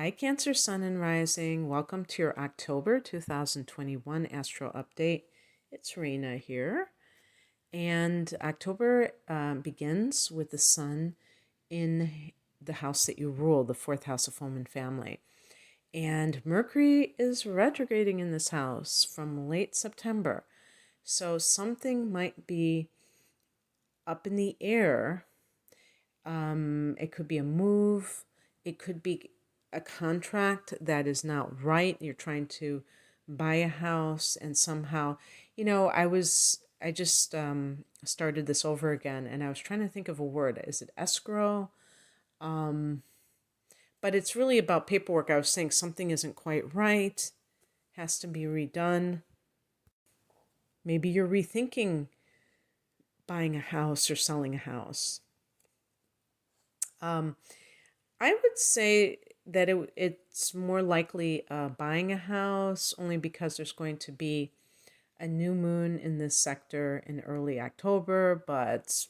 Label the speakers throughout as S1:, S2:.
S1: Hi, Cancer Sun and Rising. Welcome to your October 2021 Astro Update. It's Raina here. And October begins with the Sun in the house that you rule, the fourth house of home and family. And Mercury is retrograding in this house from late September. So something might be up in the air. It could be a move. It could be a contract that is not right. You're trying to buy a house and somehow, I just started this over again and I was trying to think of a word. Is it escrow? But it's really about paperwork. I was saying something isn't quite right, has to be redone. Maybe you're rethinking buying a house or selling a house. I would say that it's more likely buying a house only because there's going to be a new moon in this sector in early October, but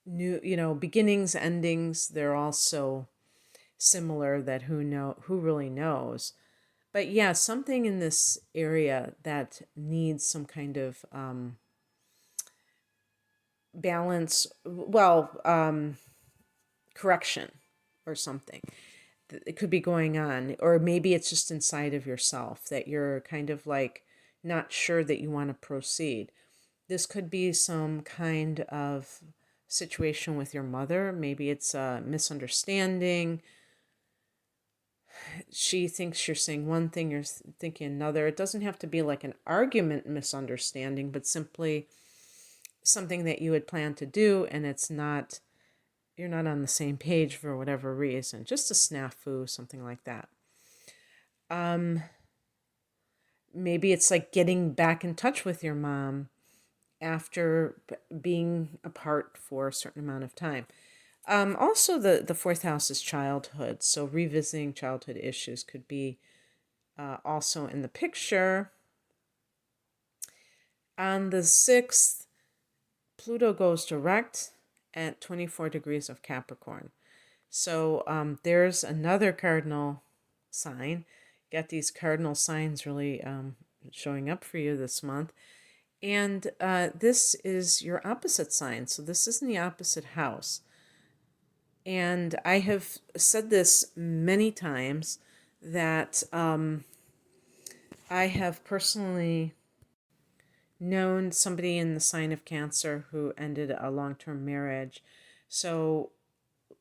S1: beginnings, endings, they're also similar that who really knows. But yeah, something in this area that needs some kind of balance, correction or something. It could be going on, or maybe it's just inside of yourself that you're kind of like not sure that you want to proceed. This could be some kind of situation with your mother. Maybe it's a misunderstanding. She thinks you're saying one thing, you're thinking another. It doesn't have to be like an argument misunderstanding, but simply something that you had planned to do and you're not on the same page for whatever reason. Just a snafu, something like that. Maybe it's like getting back in touch with your mom after being apart for a certain amount of time. Also, the fourth house is childhood, so revisiting childhood issues could be also in the picture. On the 6th, Pluto goes direct at 24 degrees of Capricorn. So there's another cardinal sign. Got these cardinal signs really showing up for you this month. And this is your opposite sign. So this is in the opposite house. And I have said this many times that I have personally known somebody in the sign of Cancer who ended a long-term marriage. So,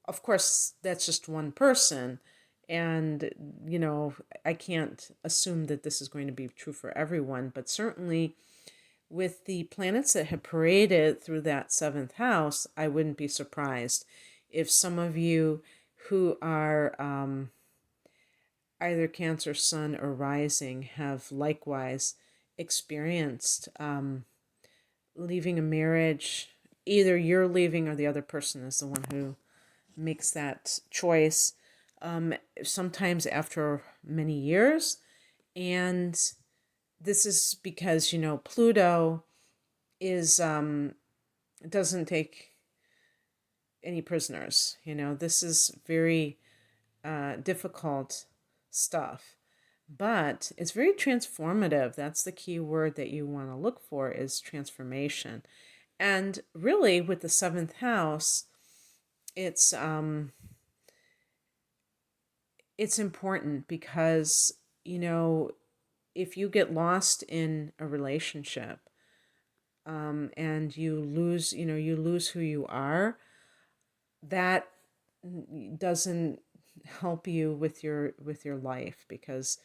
S1: of course, that's just one person. And, I can't assume that this is going to be true for everyone, but certainly with the planets that have paraded through that seventh house, I wouldn't be surprised if some of you who are either Cancer, Sun, or Rising have likewise experienced leaving a marriage. Either you're leaving or the other person is the one who makes that choice, sometimes after many years. And this is because, Pluto is doesn't take any prisoners. This is very difficult stuff, but it's very transformative. That's the key word that you want to look for, is transformation. And really, with the seventh house, it's important because, if you get lost in a relationship and you lose who you are, that doesn't help you with your life, because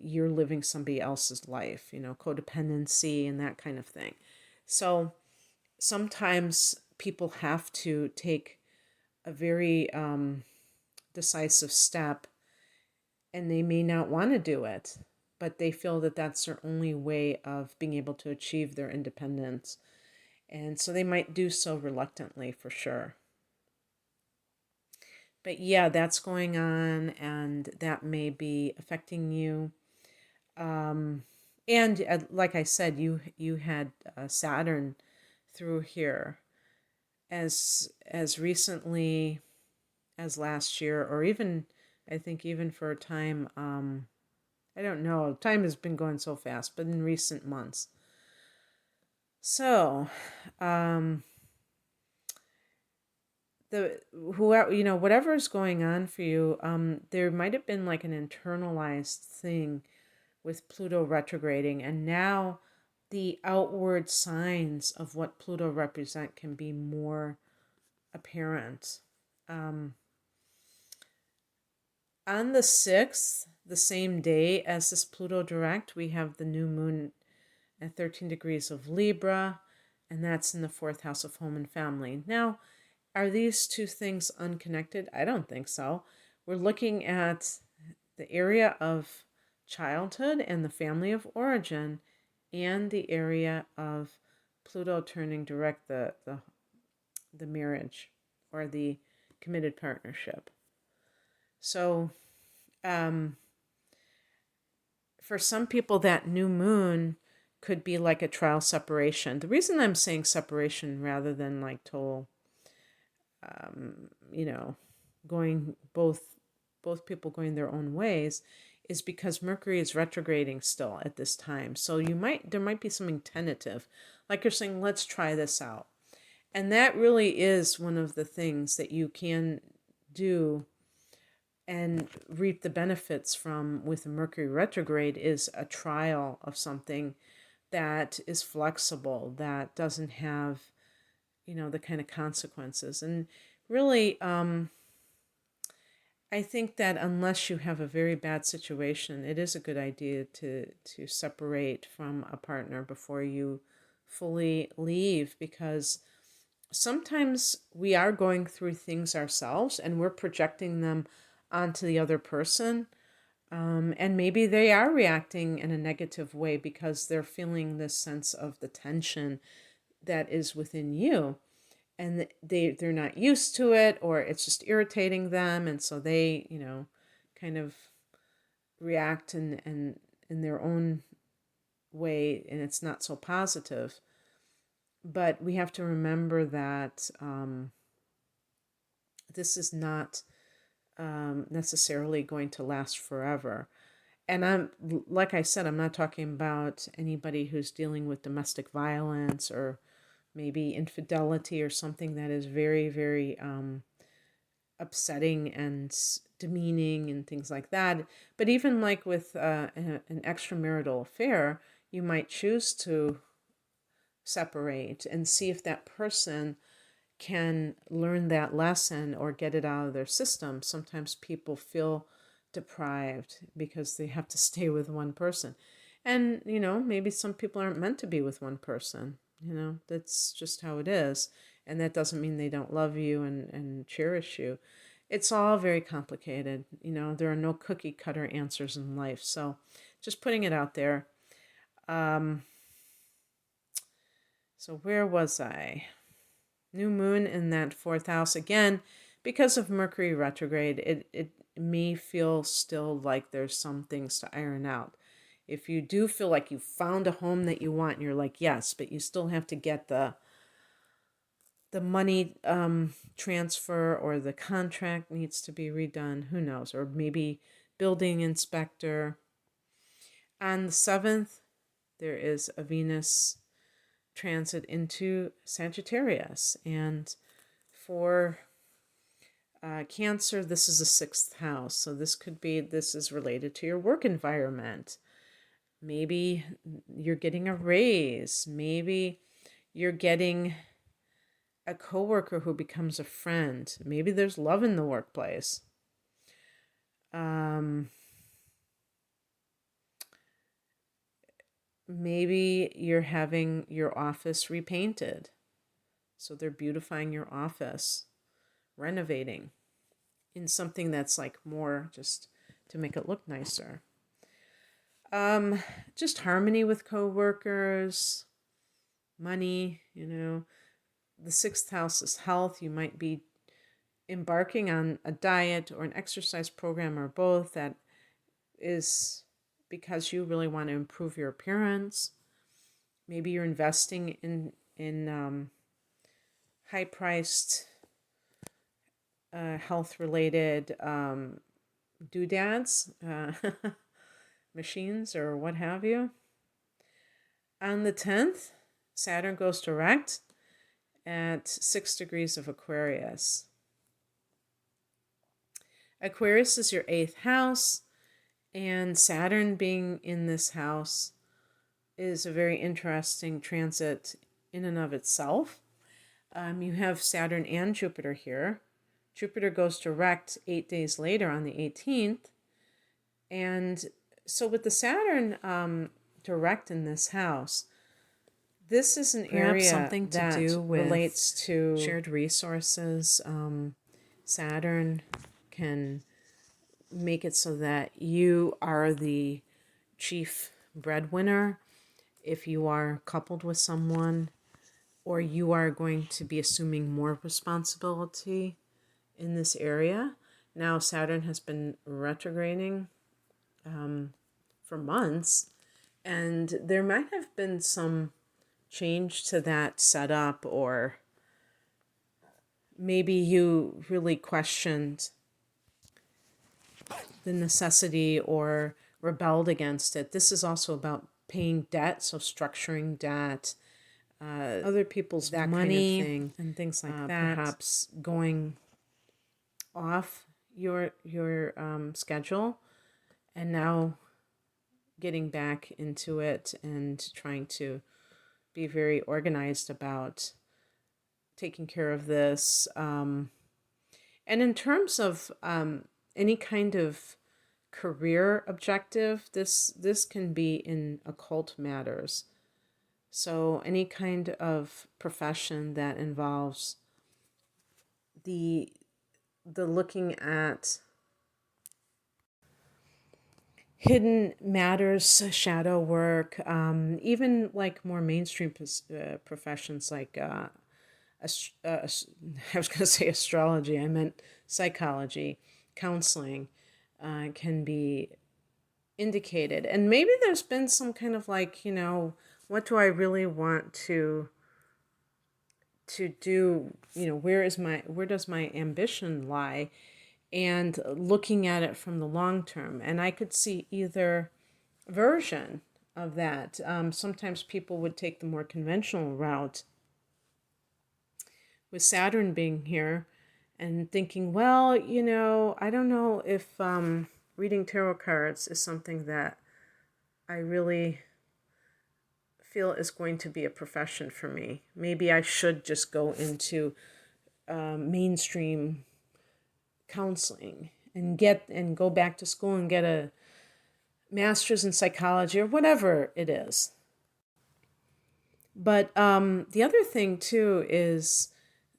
S1: you're living somebody else's life, codependency and that kind of thing. So sometimes people have to take a very decisive step, and they may not want to do it, but they feel that that's their only way of being able to achieve their independence. And so they might do so reluctantly, for sure. But yeah, that's going on, and that may be affecting you. And like I said, you had Saturn through here as recently as last year, or even I think even for a time, I don't know, time has been going so fast, but in recent months. So, um, the whoever whatever is going on for you, there might have been like an internalized thing with Pluto retrograding, and now the outward signs of what Pluto represent can be more apparent. Um, on the 6th, the same day as this Pluto direct, we have the new moon at 13 degrees of Libra, and that's in the fourth house of home and family. Now, are these two things unconnected? I don't think so. We're looking at the area of childhood and the family of origin, and the area of Pluto turning direct, the marriage or the committed partnership. So, um, for some people, that new moon could be like a trial separation. The reason I'm saying separation rather than like total, you know, going both people going their own ways, is because Mercury is retrograding still at this time. So there might be something tentative, like you're saying, let's try this out. And that really is one of the things that you can do and reap the benefits from with Mercury retrograde, is a trial of something that is flexible, that doesn't have, the kind of consequences. And really, I think that unless you have a very bad situation, it is a good idea to separate from a partner before you fully leave, because sometimes we are going through things ourselves and we're projecting them onto the other person. And maybe they are reacting in a negative way because they're feeling this sense of the tension that is within you, and they're not used to it, or it's just irritating them, and so they kind of react in their own way, and it's not so positive. But we have to remember that this is not necessarily going to last forever. And like I said, I'm not talking about anybody who's dealing with domestic violence or maybe infidelity or something that is very, very upsetting and demeaning and things like that. But even like with an extramarital affair, you might choose to separate and see if that person can learn that lesson or get it out of their system. Sometimes people feel deprived because they have to stay with one person. And, maybe some people aren't meant to be with one person. That's just how it is. And that doesn't mean they don't love you and cherish you. It's all very complicated. There are no cookie cutter answers in life. So just putting it out there. So where was I? New moon in that fourth house. Again, because of Mercury retrograde, it may feel still like there's some things to iron out. If you do feel like you found a home that you want and you're like, yes, but you still have to get the money transfer, or the contract needs to be redone, who knows, or maybe building inspector. On the 7th, there is a Venus transit into Sagittarius, and for Cancer, this is a 6th house, so this is related to your work environment. Maybe you're getting a raise. Maybe you're getting a coworker who becomes a friend. Maybe there's love in the workplace. Maybe you're having your office repainted. So they're beautifying your office, renovating in something that's like more just to make it look nicer. Just harmony with coworkers, money, The 6th house is health. You might be embarking on a diet or an exercise program or both that is because you really want to improve your appearance. Maybe you're investing in high-priced health-related doodads, machines, or what have you. On the 10th, Saturn goes direct at 6 degrees of Aquarius. Aquarius is your 8th house, and Saturn being in this house is a very interesting transit in and of itself. You have Saturn and Jupiter here. Jupiter goes direct 8 days later on the 18th. And so with the Saturn direct in this house, this is an area something that to do with relates to shared resources. Saturn can make it so that you are the chief breadwinner if you are coupled with someone, or you are going to be assuming more responsibility in this area. Now, Saturn has been retrograding for months, and there might have been some change to that setup, or maybe you really questioned the necessity or rebelled against it. This is also about paying debt, so structuring debt, other people's that money kind of thing, and things like that. Perhaps going off your schedule, and now getting back into it and trying to be very organized about taking care of this. And in terms of any kind of career objective, this can be in occult matters. So any kind of profession that involves the looking at hidden matters, shadow work, even like more mainstream professions like I was going to say astrology, I meant psychology, counseling, can be indicated. And maybe there's been some kind of like, what do I really want to do? Where does my ambition lie? And looking at it from the long term. And I could see either version of that. Sometimes people would take the more conventional route with Saturn being here and thinking, well, I don't know if reading tarot cards is something that I really feel is going to be a profession for me. Maybe I should just go into mainstream counseling and go back to school and get a master's in psychology or whatever it is. But the other thing too is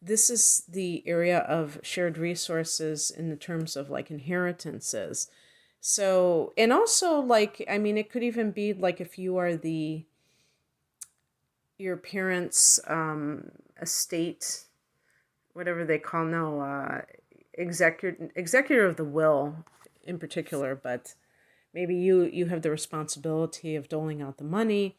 S1: this is the area of shared resources in the terms of like inheritances. So, and also like, I mean, it could even be like if you are your parents' estate, whatever they call now, executor of the will in particular, but maybe you have the responsibility of doling out the money,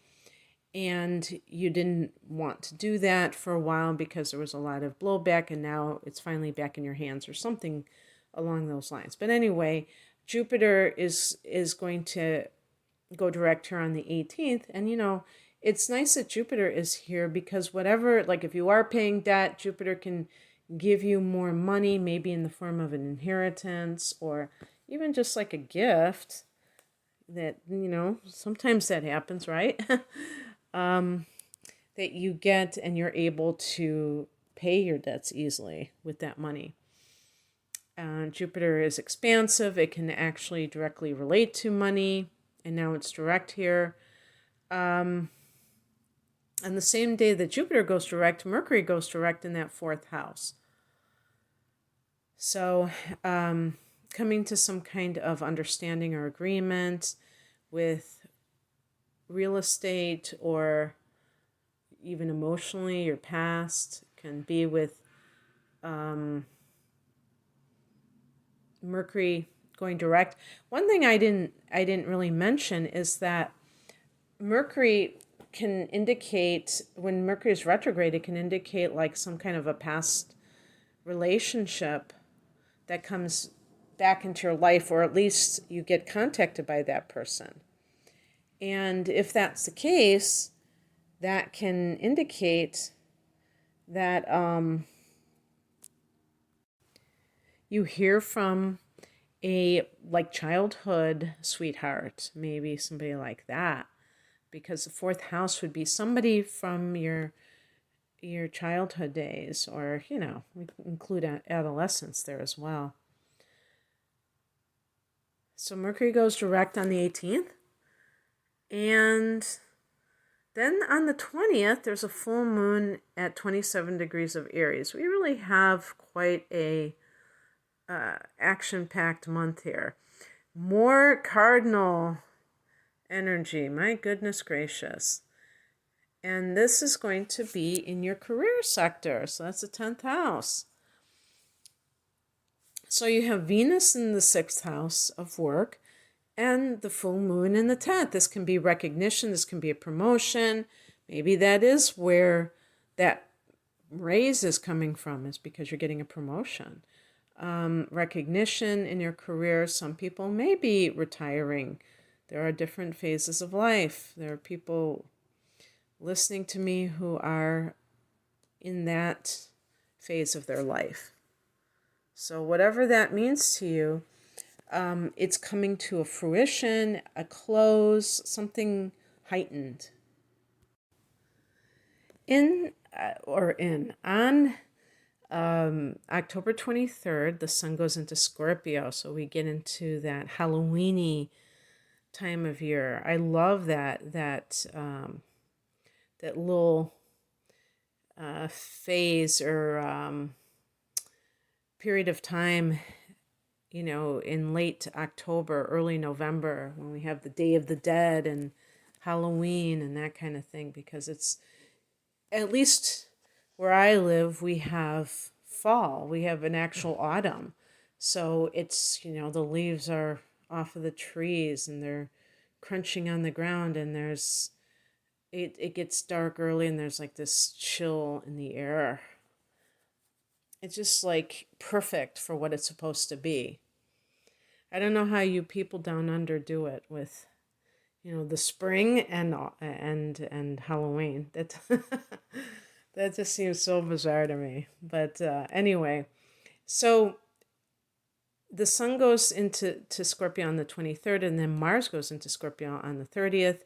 S1: and you didn't want to do that for a while because there was a lot of blowback, and now it's finally back in your hands or something along those lines. But anyway, Jupiter is going to go direct here on the 18th, and it's nice that Jupiter is here because whatever, like if you are paying debt, Jupiter can give you more money, maybe in the form of an inheritance or even just like a gift that, sometimes that happens, right? That you get and you're able to pay your debts easily with that money. Jupiter is expansive. It can actually directly relate to money, and now it's direct here. On the same day that Jupiter goes direct, Mercury goes direct in that 4th house. So coming to some kind of understanding or agreement with real estate, or even emotionally, your past can be with Mercury going direct. One thing I didn't really mention is that Mercury can indicate, when Mercury is retrograde, it can indicate like some kind of a past relationship that comes back into your life, or at least you get contacted by that person. And if that's the case, that can indicate that you hear from a like childhood sweetheart, maybe somebody like that, because the fourth house would be somebody from your childhood days, or we include adolescence there as well. So Mercury goes direct on the 18th, and then on the 20th there's a full moon at 27 degrees of Aries. We really have quite a action-packed month here. More cardinal energy, my goodness gracious. And this is going to be in your career sector. So that's the 10th house. So you have Venus in the 6th house of work and the full moon in the 10th. This can be recognition. This can be a promotion. Maybe that is where that raise is coming from, is because you're getting a promotion. Recognition in your career. Some people may be retiring. There are different phases of life. There are people listening to me who are in that phase of their life. So whatever that means to you, it's coming to a fruition, a close, something heightened. On October 23rd, the sun goes into Scorpio, so we get into that Halloween-y time of year. I love that little phase or period of time, in late October, early November, when we have the Day of the Dead and Halloween and that kind of thing, because it's, at least where I live, we have fall. We have an actual autumn. So it's, the leaves are off of the trees and they're crunching on the ground, and it gets dark early, and there's like this chill in the air. It's just like perfect for what it's supposed to be. I don't know how you people down under do it with, the spring and Halloween. That that just seems so bizarre to me. But anyway, so the sun goes into Scorpio on the 23rd, and then Mars goes into Scorpio on the 30th.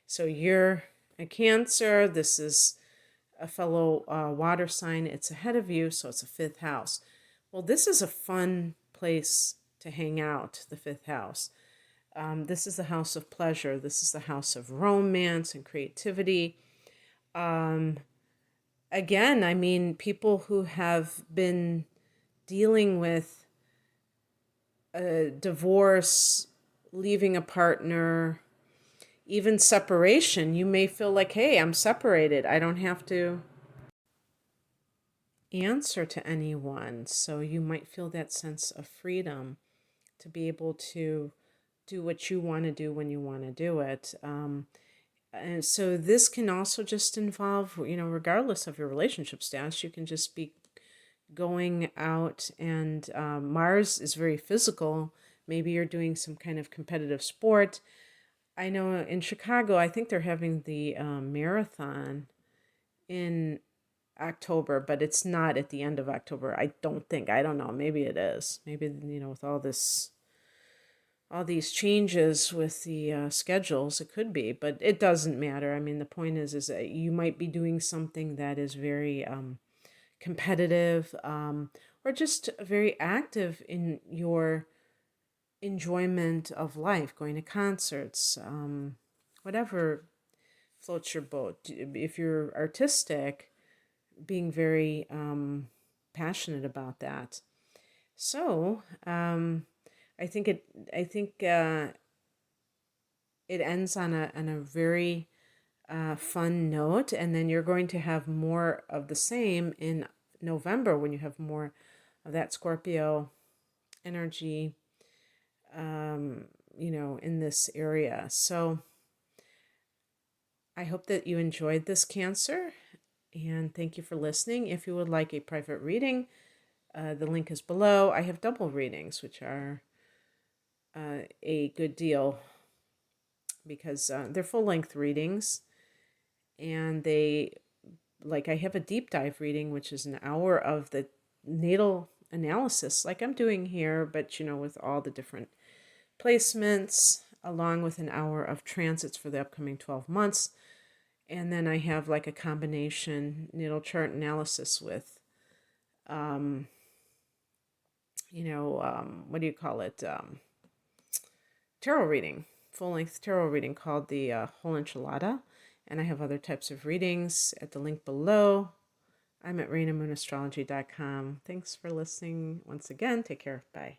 S1: So you're a Cancer. This is a fellow water sign. It's ahead of you, so it's a 5th house. Well, this is a fun place to hang out, the 5th house. This is the house of pleasure. This is the house of romance and creativity. Again, I mean, people who have been dealing with a divorce, leaving a partner, even separation, you may feel like, hey, I'm separated. I don't have to answer to anyone. So you might feel that sense of freedom to be able to do what you want to do when you want to do it. And so this can also just involve, regardless of your relationship status, you can just be going out, and Mars is very physical. Maybe you're doing some kind of competitive sport. I know in Chicago, I think they're having the marathon in October, but it's not at the end of October. I don't think. I don't know. Maybe it is. Maybe, with all these changes with the schedules, it could be, but it doesn't matter. I mean, the point is that you might be doing something that is very competitive, or just very active in your enjoyment of life, going to concerts, whatever floats your boat. If you're artistic, being very passionate about that. So I think it ends on a very fun note, and then you're going to have more of the same in November, when you have more of that Scorpio energy, in this area. So I hope that you enjoyed this, Cancer, and thank you for listening. If you would like a private reading, The link is below. I have double readings, which are a good deal because they're full-length readings, and I have a deep dive reading, which is an hour of the natal analysis, like I'm doing here, but with all the different placements, along with an hour of transits for the upcoming 12 months. And then I have like a combination natal chart analysis with, what do you call it? Tarot reading, full length tarot reading called the Whole Enchilada. And I have other types of readings at the link below. I'm at RainaMoonAstrology.com. Thanks for listening once again. Take care. Bye.